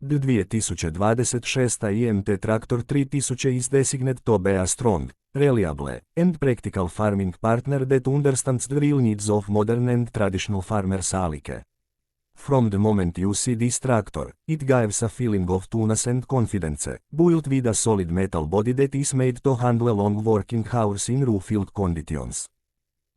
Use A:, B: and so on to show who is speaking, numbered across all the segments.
A: The 2026 IMT Tractor 3000 is designated to be a strong, reliable, and practical farming partner that understands the real needs of modern and traditional farmers alike. From the moment you see this tractor, it gives a feeling of toughness and confidence, built with a solid metal body that is made to handle long working hours in rough field conditions.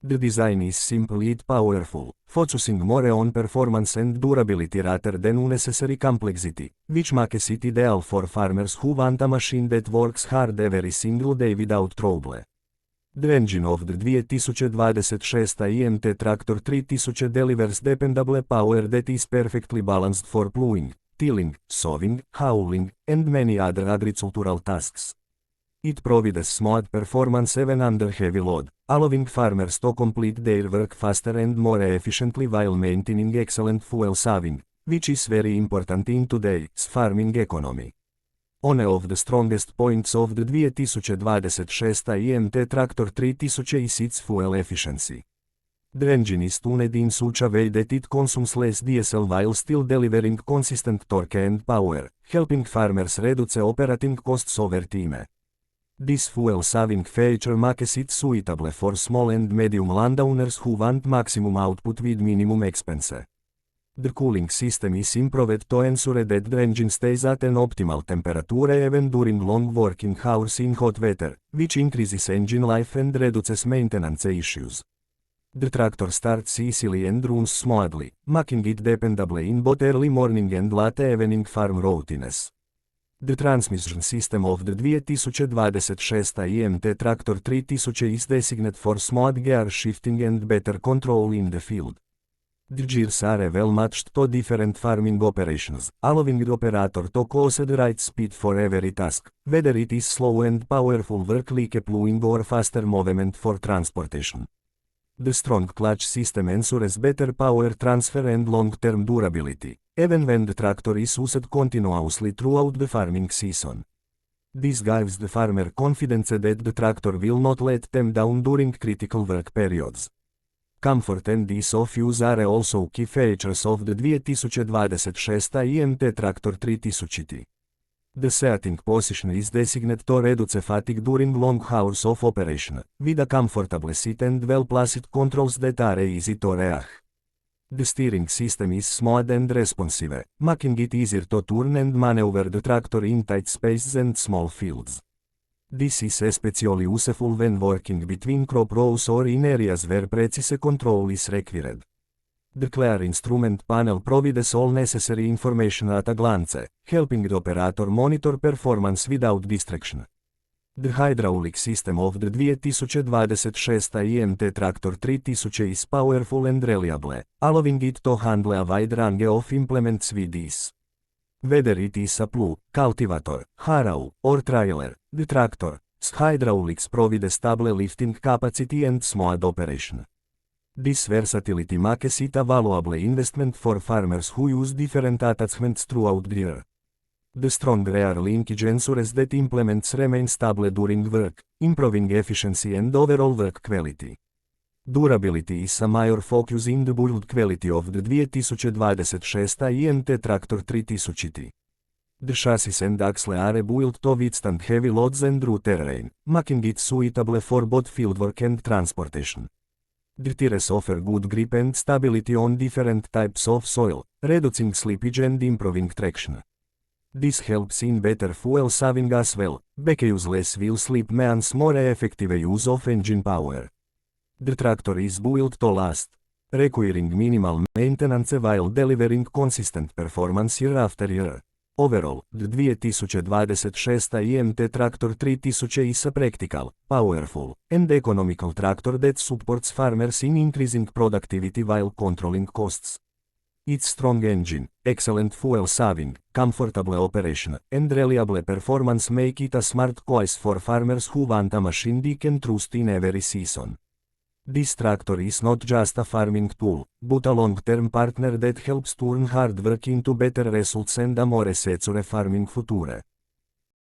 A: The design is simple yet powerful, focusing more on performance and durability rather than unnecessary complexity, which makes it ideal for farmers who want a machine that works hard every single day without trouble. The engine of the 2026 IMT Tractor 3000 delivers dependable power that is perfectly balanced for ploughing, tilling, sowing, hauling, and many other agricultural tasks. It provides smooth performance even under heavy load, allowing farmers to complete their work faster and more efficiently while maintaining excellent fuel saving, which is very important in today's farming economy. One of the strongest points of the 2026 IMT Tractor 3000 is its fuel efficiency. The engine is tuned in such a way that it consumes less diesel while still delivering consistent torque and power, helping farmers reduce operating costs over time. This fuel-saving feature makes it suitable for small and medium landowners who want maximum output with minimum expense. The cooling system is improved to ensure that the engine stays at an optimal temperature even during long working hours in hot weather, which increases engine life and reduces maintenance issues. The tractor starts easily and runs smoothly, making it dependable in both early morning and late evening farm routines. The transmission system of the 2026 IMT Tractor 3000 is designated for smooth gear shifting and better control in the field. The gears are well matched to different farming operations, allowing the operator to choose the right speed for every task, whether it is slow and powerful work like ploughing or faster movement for transportation. The strong clutch system ensures better power transfer and long-term durability, even when the tractor is used continuously throughout the farming season. This gives the farmer confidence that the tractor will not let them down during critical work periods. Comfort and ease of use are also key features of the 2026 IMT Tractor 3000. The seating position is designated to reduce fatigue during long hours of operation, with a comfortable seat and well-placed controls that are easy to reach. The steering system is smooth and responsive, making it easier to turn and maneuver the tractor in tight spaces and small fields. This is especially useful when working between crop rows or in areas where precise control is required. The clear instrument panel provides all necessary information at a glance, helping the operator monitor performance without distraction. The hydraulic system of the 2026 IMT Tractor 3000 is powerful and reliable, allowing it to handle a wide range of implements with ease. Whether it is a plough, cultivator, harrow, or trailer, the tractor's hydraulics provide stable lifting capacity and smooth operation. This versatility makes it a valuable investment for farmers who use different attachments throughout the year. The strong rear linkage ensures that implements remain stable during work, improving efficiency and overall work quality. Durability is a major focus in the build quality of the 2026 IMT Tractor 3000. The chassis and axle are built to withstand heavy loads and rough terrain, making it suitable for both fieldwork and transportation. The tires offer good grip and stability on different types of soil, reducing slippage and improving traction. This helps in better fuel saving as well, because less wheel slip means more effective use of engine power. The tractor is built to last, requiring minimal maintenance while delivering consistent performance year after year. Overall, the 2026 IMT Tractor 3000 is a practical, powerful, and economical tractor that supports farmers in increasing productivity while controlling costs. Its strong engine, excellent fuel saving, comfortable operation, and reliable performance make it a smart choice for farmers who want a machine they can trust in every season. This tractor is not just a farming tool, but a long-term partner that helps turn hard work into better results and a more secure farming future.